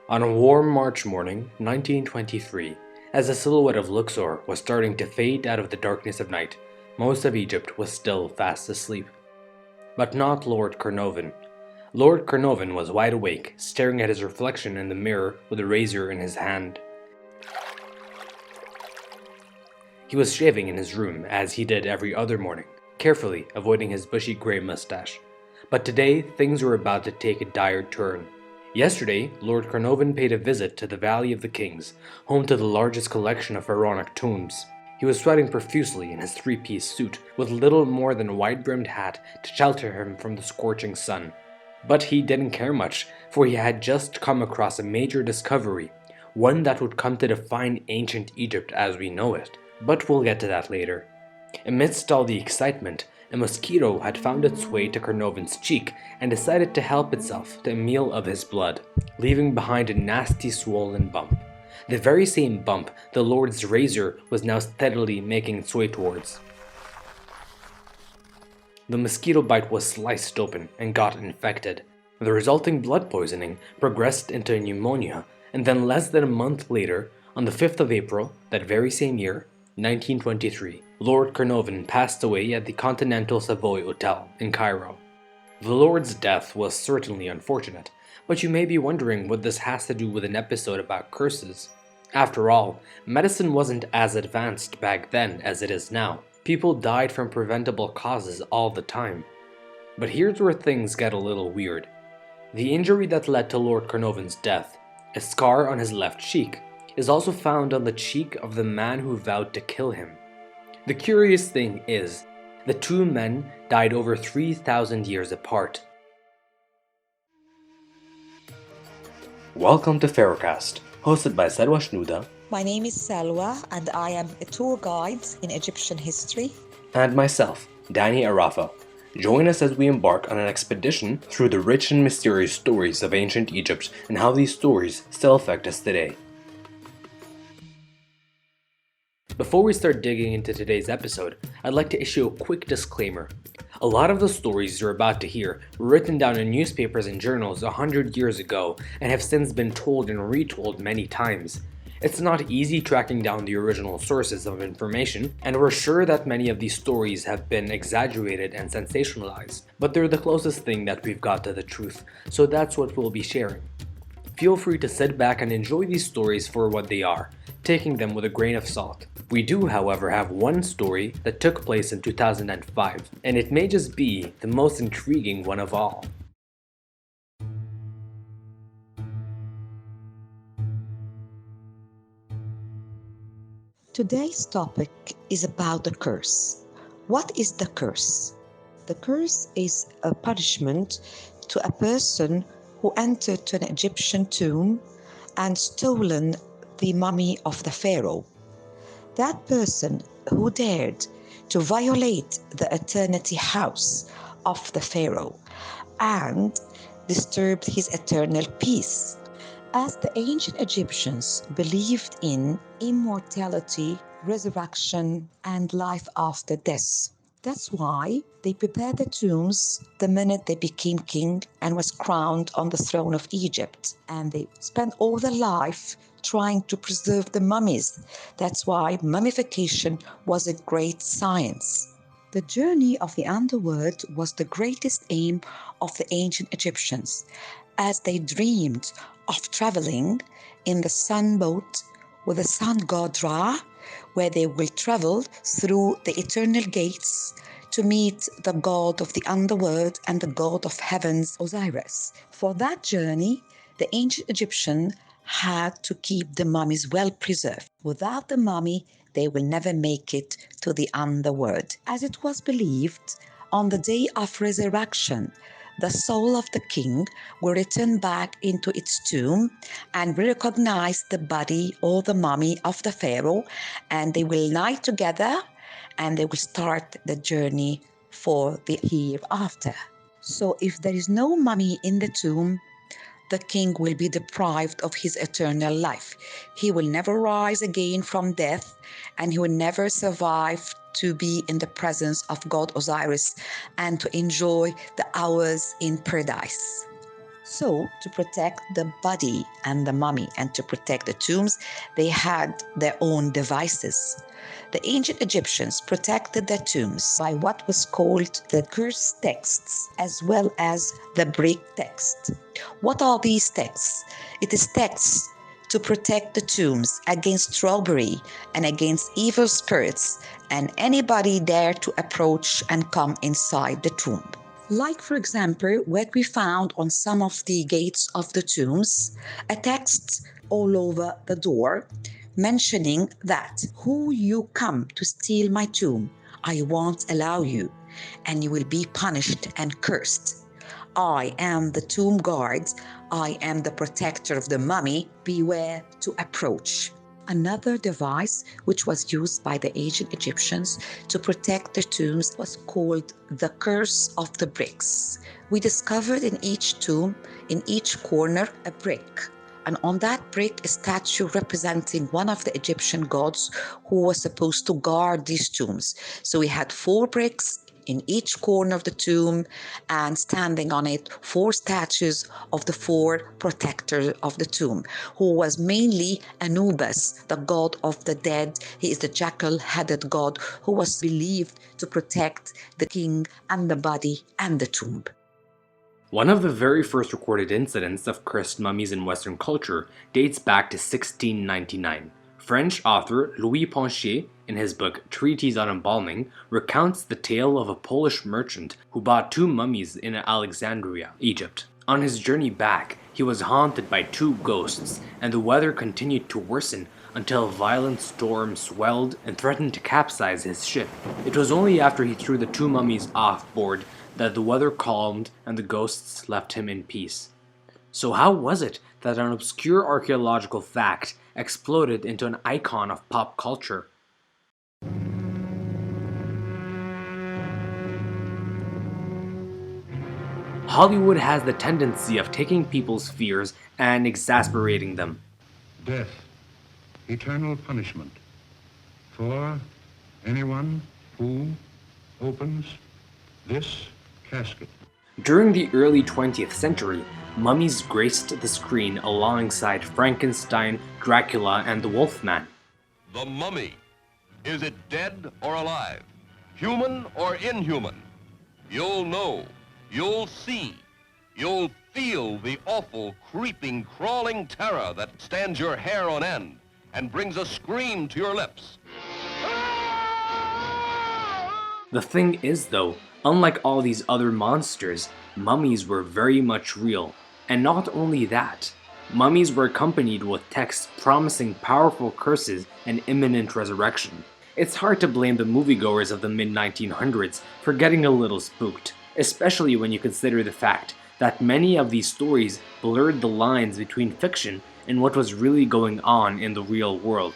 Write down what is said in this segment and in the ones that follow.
On a warm March morning, 1923, as the silhouette of Luxor was starting to fade out of the darkness of night, most of Egypt was still fast asleep. But not Lord Carnarvon. Lord Carnarvon was wide awake, staring at his reflection in the mirror with a razor in his hand. He was shaving in his room, as he did every other morning, carefully avoiding his bushy grey mustache. But today, things were about to take a dire turn. Yesterday, Lord Carnarvon paid a visit to the Valley of the Kings, home to the largest collection of pharaonic tombs. He was sweating profusely in his three-piece suit, with little more than a wide-brimmed hat to shelter him from the scorching sun. But he didn't care much, for he had just come across a major discovery, one that would come to define ancient Egypt as we know it. But we'll get to that later. Amidst all the excitement, a mosquito had found its way to Carnarvon's cheek and decided to help itself to a meal of his blood, leaving behind a nasty swollen bump. The very same bump the Lord's razor was now steadily making its way towards. The mosquito bite was sliced open and got infected. The resulting blood poisoning progressed into pneumonia, and then less than a month later, on the 5th of April, that very same year, 1923, Lord Carnarvon passed away at the Continental Savoy Hotel in Cairo. The Lord's death was certainly unfortunate, but you may be wondering what this has to do with an episode about curses. After all, medicine wasn't as advanced back then as it is now. People died from preventable causes all the time. But here's where things get a little weird. The injury that led to Lord Carnarvon's death, a scar on his left cheek, is also found on the cheek of the man who vowed to kill him. The curious thing is, the two men died over 3,000 years apart. Welcome to Pharaohcast, hosted by Shenouda. My name is Salwa, and I am a tour guide in Egyptian history. And myself, Danny Arafa. Join us as we embark on an expedition through the rich and mysterious stories of ancient Egypt and how these stories still affect us today. Before we start digging into today's episode, I'd like to issue a quick disclaimer. A lot of the stories you're about to hear were written down in newspapers and journals 100 years ago and have since been told and retold many times. It's not easy tracking down the original sources of information, and we're sure that many of these stories have been exaggerated and sensationalized, but they're the closest thing that we've got to the truth, so that's what we'll be sharing. Feel free to sit back and enjoy these stories for what they are, taking them with a grain of salt. We do, however, have one story that took place in 2005, and it may just be the most intriguing one of all. Today's topic is about the curse. What is the curse? The curse is a punishment to a person who entered an Egyptian tomb and stolen the mummy of the pharaoh. That person who dared to violate the eternity house of the pharaoh and disturbed his eternal peace. As the ancient Egyptians believed in immortality, resurrection, and life after death. That's why they prepared the tombs the minute they became king and was crowned on the throne of Egypt. And they spent all their life trying to preserve the mummies. That's why mummification was a great science. The journey of the underworld was the greatest aim of the ancient Egyptians, as they dreamed of traveling in the sun boat with the sun god Ra, where they will travel through the eternal gates to meet the god of the underworld and the god of heavens, Osiris. For that journey, the ancient Egyptian had to keep the mummies well preserved. Without the mummy, they will never make it to the underworld. As it was believed, on the day of resurrection, the soul of the king will return back into its tomb and recognize the body or the mummy of the pharaoh, and they will lie together and they will start the journey for the hereafter. So if there is no mummy in the tomb, the king will be deprived of his eternal life. He will never rise again from death, and he will never survive to be in the presence of God Osiris and to enjoy the hours in paradise. So, to protect the body and the mummy and to protect the tombs, they had their own devices. The ancient Egyptians protected their tombs by what was called the curse texts as well as the break text. What are these texts? It is texts to protect the tombs against robbery and against evil spirits and anybody dare to approach and come inside the tomb. Like, for example, what we found on some of the gates of the tombs, a text all over the door mentioning that who you come to steal my tomb, I won't allow you, and you will be punished and cursed. I am the tomb guard, I am the protector of the mummy, beware to approach. Another device which was used by the ancient Egyptians to protect their tombs was called the curse of the bricks. We discovered in each tomb, in each corner, a brick. And on that brick, a statue representing one of the Egyptian gods who was supposed to guard these tombs. So we had 4 bricks in each corner of the tomb, and standing on it 4 statues of the 4 protectors of the tomb, who was mainly Anubis, the god of the dead. He is the jackal-headed god who was believed to protect the king and the body and the tomb. One of the very first recorded incidents of cursed mummies in Western culture dates back to 1699. French author Louis Ponchier, in his book Treatise on Embalming, recounts the tale of a Polish merchant who bought 2 mummies in Alexandria, Egypt. On his journey back, he was haunted by 2 ghosts, and the weather continued to worsen until a violent storm swelled and threatened to capsize his ship. It was only after he threw the 2 mummies off board that the weather calmed and the ghosts left him in peace. So how was it that an obscure archaeological fact exploded into an icon of pop culture? Hollywood has the tendency of taking people's fears and exasperating them. Death, eternal punishment for anyone who opens this casket. During the early 20th century, mummies graced the screen alongside Frankenstein, Dracula, and the Wolfman. The mummy. Is it dead or alive? Human or inhuman? You'll know. You'll see. You'll feel the awful, creeping, crawling terror that stands your hair on end and brings a scream to your lips. The thing is, though, unlike all these other monsters, mummies were very much real. And not only that, mummies were accompanied with texts promising powerful curses and imminent resurrection. It's hard to blame the moviegoers of the mid-1900s for getting a little spooked, especially when you consider the fact that many of these stories blurred the lines between fiction and what was really going on in the real world.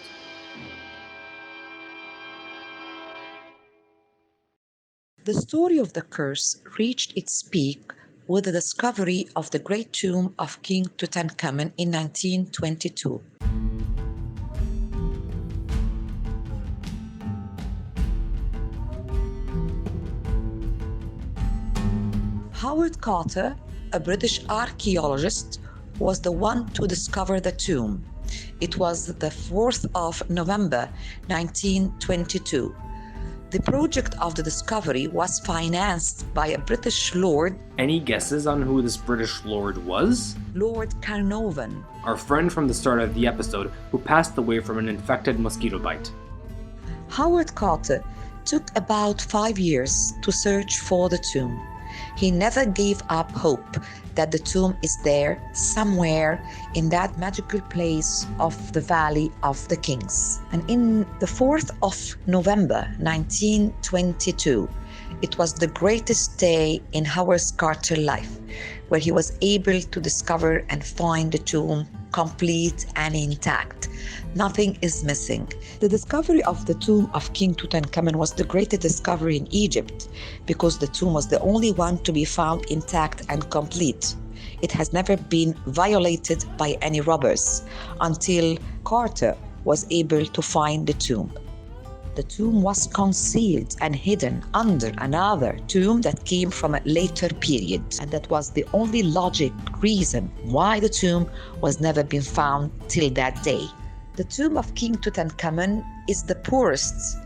The story of the curse reached its peak with the discovery of the great tomb of King Tutankhamun in 1922. Howard Carter, a British archaeologist, was the one to discover the tomb. It was the 4th of November 1922. The project of the discovery was financed by a British lord. Any guesses on who this British lord was? Lord Carnarvon. Our friend from the start of the episode who passed away from an infected mosquito bite. Howard Carter took about 5 years to search for the tomb. He never gave up hope that the tomb is there somewhere in that magical place of the Valley of the Kings. And in the 4th of November 1922, it was the greatest day in Howard Carter's life, where he was able to discover and find the tomb complete and intact. Nothing is missing. The discovery of the tomb of King Tutankhamun was the greatest discovery in Egypt because the tomb was the only one to be found intact and complete. It has never been violated by any robbers until Carter was able to find the tomb. The tomb was concealed and hidden under another tomb that came from a later period, and that was the only logic reason why the tomb was never been found till that day. The tomb of King Tutankhamun is the poorest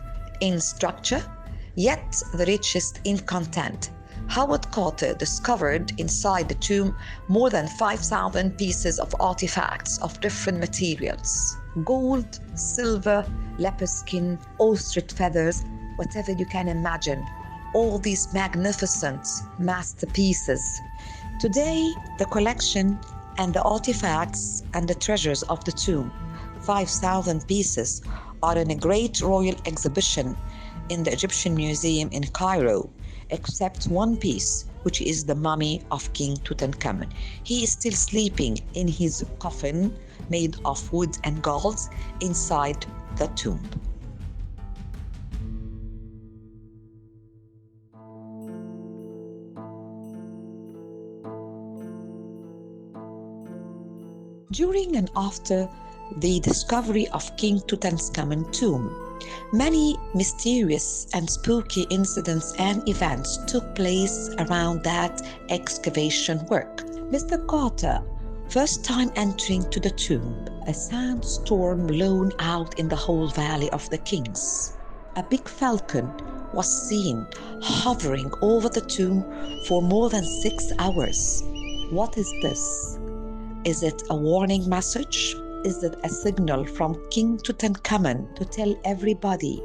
in structure, yet the richest in content. Howard Carter discovered inside the tomb more than 5,000 pieces of artifacts of different materials: gold, silver, leopard skin, ostrich feathers, whatever you can imagine. All these magnificent masterpieces. Today, the collection and the artifacts and the treasures of the tomb, 5,000 pieces, are in a great royal exhibition in the Egyptian Museum in Cairo, except one piece, which is the mummy of King Tutankhamun. He is still sleeping in his coffin made of wood and gold inside the tomb. During and after the discovery of King Tutankhamun's tomb, many mysterious and spooky incidents and events took place around that excavation work. Mr. Carter, first time entering to the tomb, a sandstorm blown out in the whole Valley of the Kings. A big falcon was seen hovering over the tomb for more than 6 hours. What is this? Is it a warning message? Is it a signal from King Tutankhamun to tell everybody,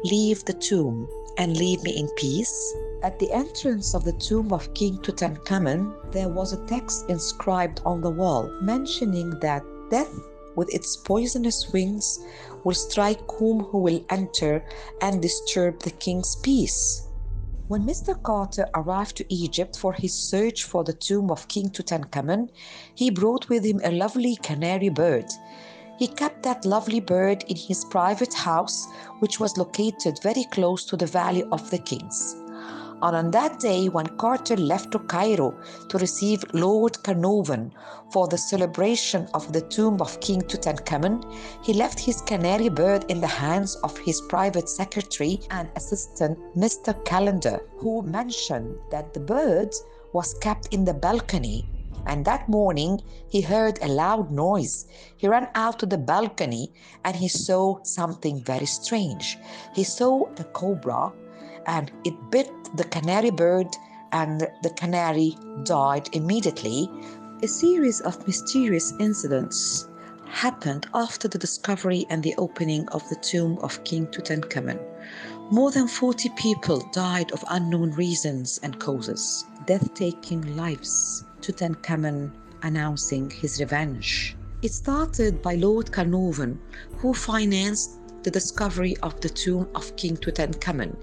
leave the tomb and leave me in peace? At the entrance of the tomb of King Tutankhamun, there was a text inscribed on the wall mentioning that death with its poisonous wings will strike whom who will enter and disturb the king's peace. When Mr. Carter arrived to Egypt for his search for the tomb of King Tutankhamun, he brought with him a lovely canary bird. He kept that lovely bird in his private house, which was located very close to the Valley of the Kings. And on that day, when Carter left to Cairo to receive Lord Carnarvon for the celebration of the tomb of King Tutankhamun, he left his canary bird in the hands of his private secretary and assistant, Mr. Calendar, who mentioned that the bird was kept in the balcony. And that morning, he heard a loud noise. He ran out to the balcony and he saw something very strange. He saw a cobra, and it bit the canary bird, and the canary died immediately. A series of mysterious incidents happened after the discovery and the opening of the tomb of King Tutankhamun. More than 40 people died of unknown reasons and causes, death taking lives, Tutankhamun announcing his revenge. It started by Lord Carnarvon, who financed the discovery of the tomb of King Tutankhamun.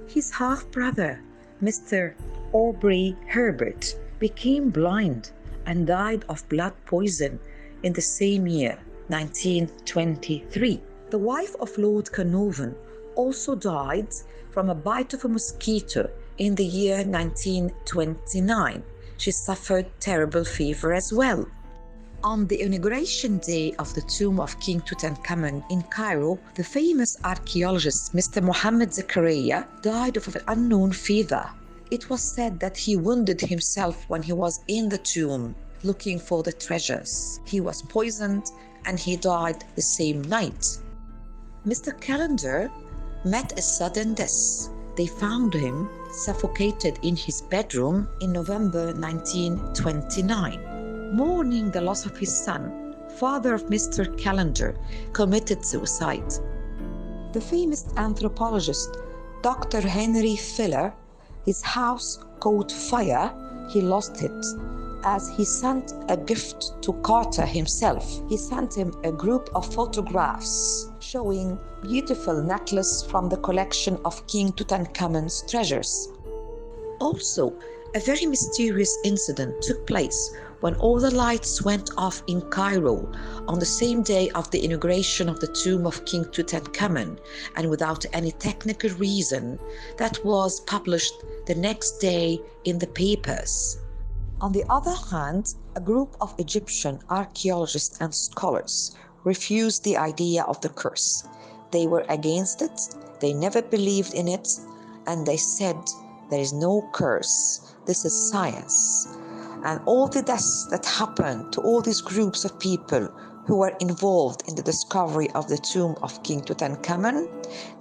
His half-brother, Mr. Aubrey Herbert, became blind and died of blood poison in the same year, 1923. The wife of Lord Carnarvon also died from a bite of a mosquito in the year 1929. She suffered terrible fever as well. On the inauguration day of the tomb of King Tutankhamun in Cairo, the famous archaeologist Mr. Mohammed Zakaria died of an unknown fever. It was said that he wounded himself when he was in the tomb looking for the treasures. He was poisoned and he died the same night. Mr. Calendar met a sudden death. They found him suffocated in his bedroom in November 1929. Mourning the loss of his son, father of Mr. Calendar committed suicide. The famous anthropologist Dr. Henry Fuller, his house caught fire. He lost it as he sent a gift to Carter himself. He sent him a group of photographs showing beautiful necklace from the collection of King Tutankhamun's treasures. Also, a very mysterious incident took place when all the lights went off in Cairo on the same day of the inauguration of the tomb of King Tutankhamun, and without any technical reason, that was published the next day in the papers. On the other hand, a group of Egyptian archaeologists and scholars refused the idea of the curse. They were against it, they never believed in it, and they said there is no curse, this is science. And all the deaths that happened to all these groups of people who were involved in the discovery of the tomb of King Tutankhamun,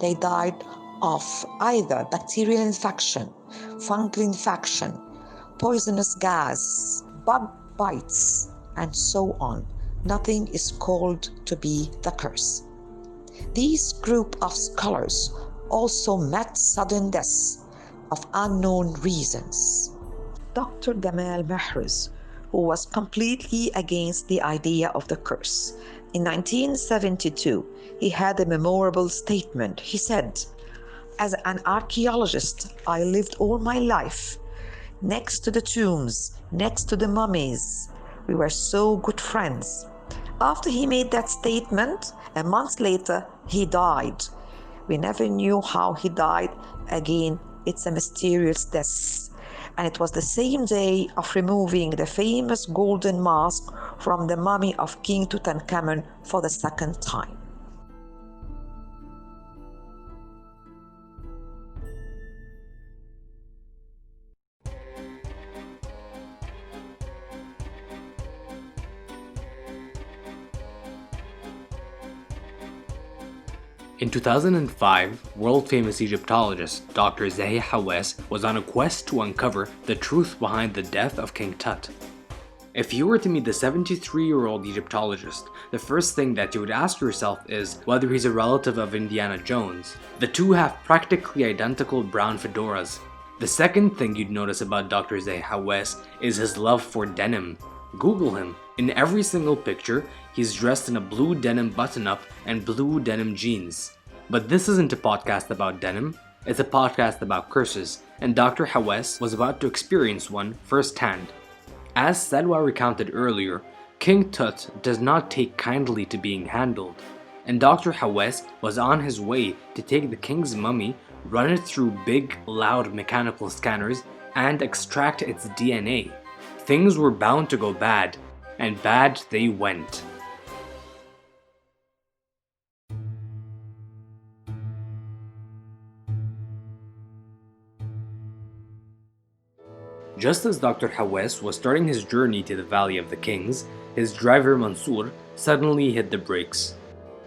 they died of either bacterial infection, fungal infection, poisonous gas, bug bites, and so on. Nothing is called to be the curse. These group of scholars also met sudden deaths of unknown reasons. Dr. Gamal Mahraz, who was completely against the idea of the curse. In 1972, he had a memorable statement. He said, "As an archaeologist, I lived all my life next to the tombs, next to the mummies. We were so good friends." After he made that statement, a month later, he died. We never knew how he died. Again, it's a mysterious death. And it was the same day of removing the famous golden mask from the mummy of King Tutankhamun for the second time. In 2005, world-famous Egyptologist Dr. Zahi Hawass was on a quest to uncover the truth behind the death of King Tut. If you were to meet the 73-year-old Egyptologist, the first thing that you would ask yourself is whether he's a relative of Indiana Jones. The two have practically identical brown fedoras. The second thing you'd notice about Dr. Zahi Hawass is his love for denim. Google him. In every single picture, he's dressed in a blue denim button-up and blue denim jeans. But this isn't a podcast about denim, it's a podcast about curses, and Dr. Hawass was about to experience one firsthand. As Salwa recounted earlier, King Tut does not take kindly to being handled, and Dr. Hawass was on his way to take the king's mummy, run it through big, loud mechanical scanners, and extract its DNA. Things were bound to go bad, and bad they went. Just as Dr. Hawass was starting his journey to the Valley of the Kings, his driver Mansour suddenly hit the brakes.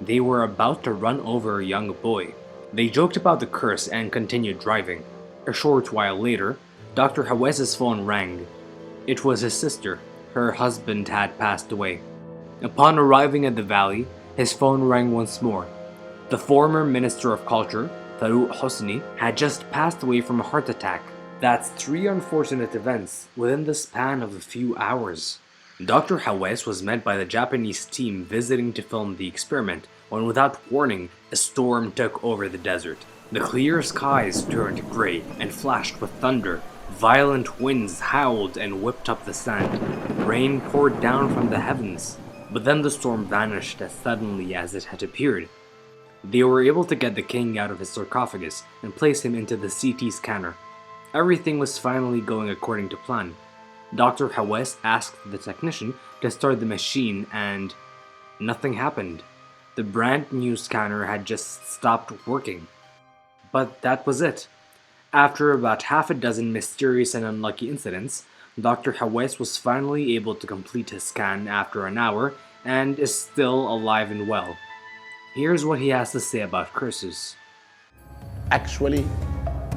They were about to run over a young boy. They joked about the curse and continued driving. A short while later, Dr. Hawass's phone rang. It was his sister. Her husband had passed away. Upon arriving at the valley, his phone rang once more. The former Minister of Culture, Pharaohcast, had just passed away from a heart attack. That's 3 unfortunate events within the span of a few hours. Dr. Hawass was met by the Japanese team visiting to film the experiment when, without warning, a storm took over the desert. The clear skies turned gray and flashed with thunder. Violent winds howled and whipped up the sand. Rain poured down from the heavens. But then the storm vanished as suddenly as it had appeared. They were able to get the king out of his sarcophagus and place him into the CT scanner. Everything was finally going according to plan. Dr. Hawass asked the technician to start the machine and nothing happened. The brand new scanner had just stopped working. But that was it. After about half a dozen mysterious and unlucky incidents, Dr. Hawass was finally able to complete his scan after an hour and is still alive and well. Here's what he has to say about curses. Actually,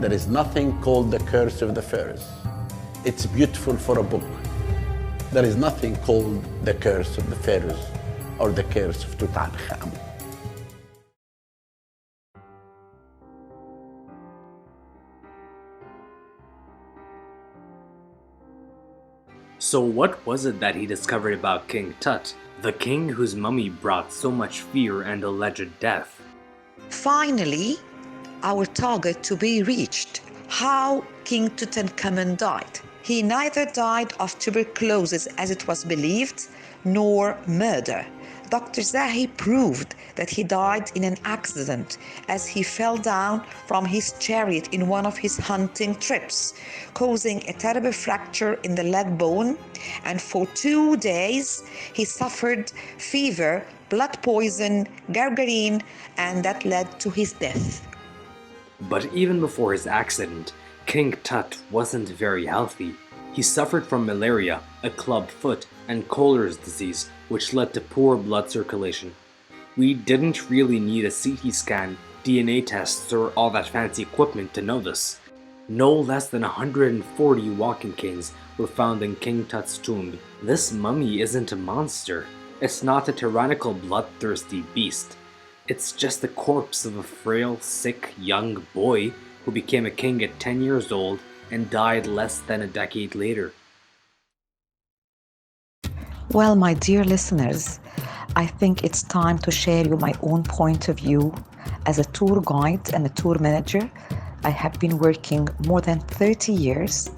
there is nothing called the curse of the pharaohs. It's beautiful for a book. There is nothing called the curse of the pharaohs or the curse of Tutankhamun. So what was it that he discovered about King Tut, the king whose mummy brought so much fear and alleged death? Finally, our target to be reached. How King Tutankhamun died. He neither died of tuberculosis as it was believed, nor murder, Dr. Zahi proved that he died in an accident as he fell down from his chariot in one of his hunting trips, causing a terrible fracture in the leg bone, and for 2 days he suffered fever, blood poison, gangrene, and that led to his death. But even before his accident, King Tut wasn't very healthy. He suffered from malaria, a club foot, and Kohler's disease, which led to poor blood circulation. We didn't really need a CT scan, DNA tests, or all that fancy equipment to know this. No less than 140 walking canes were found in King Tut's tomb. This mummy isn't a monster. It's not a tyrannical, bloodthirsty beast. It's just the corpse of a frail, sick, young boy who became a king at 10 years old and died less than a decade later. Well, my dear listeners, I think it's time to share you my own point of view. As a tour guide and a tour manager, I have been working more than 30 years,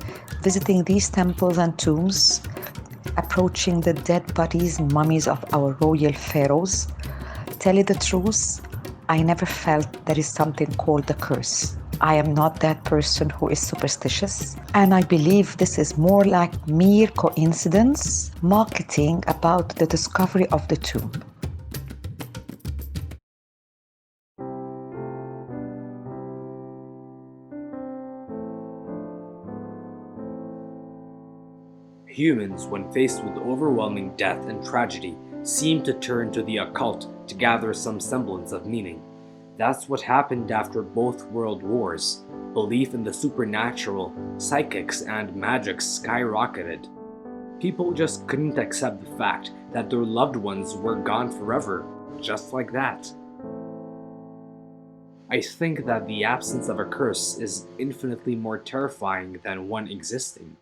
visiting these temples and tombs, approaching the dead bodies and mummies of our royal pharaohs. Tell you the truth, I never felt there is something called a curse. I am not that person who is superstitious, and I believe this is more like mere coincidence, marketing about the discovery of the tomb. Humans, when faced with overwhelming death and tragedy, seem to turn to the occult to gather some semblance of meaning. That's what happened after both world wars. Belief in the supernatural, psychics, and magic skyrocketed. People just couldn't accept the fact that their loved ones were gone forever, just like that. I think that the absence of a curse is infinitely more terrifying than one existing.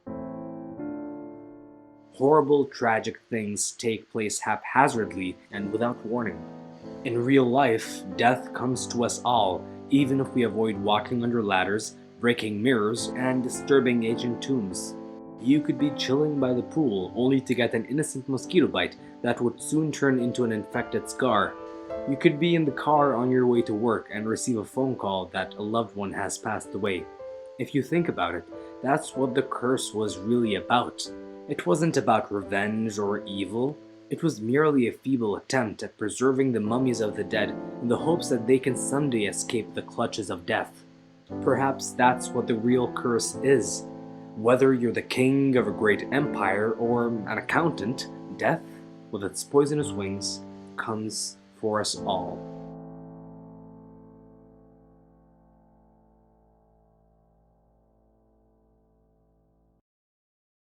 Horrible, tragic things take place haphazardly and without warning. In real life, death comes to us all, even if we avoid walking under ladders, breaking mirrors, and disturbing ancient tombs. You could be chilling by the pool only to get an innocent mosquito bite that would soon turn into an infected scar. You could be in the car on your way to work and receive a phone call that a loved one has passed away. If you think about it, that's what the curse was really about. It wasn't about revenge or evil. It was merely a feeble attempt at preserving the mummies of the dead in the hopes that they can someday escape the clutches of death. Perhaps that's what the real curse is. Whether you're the king of a great empire or an accountant, death, with its poisonous wings, comes for us all.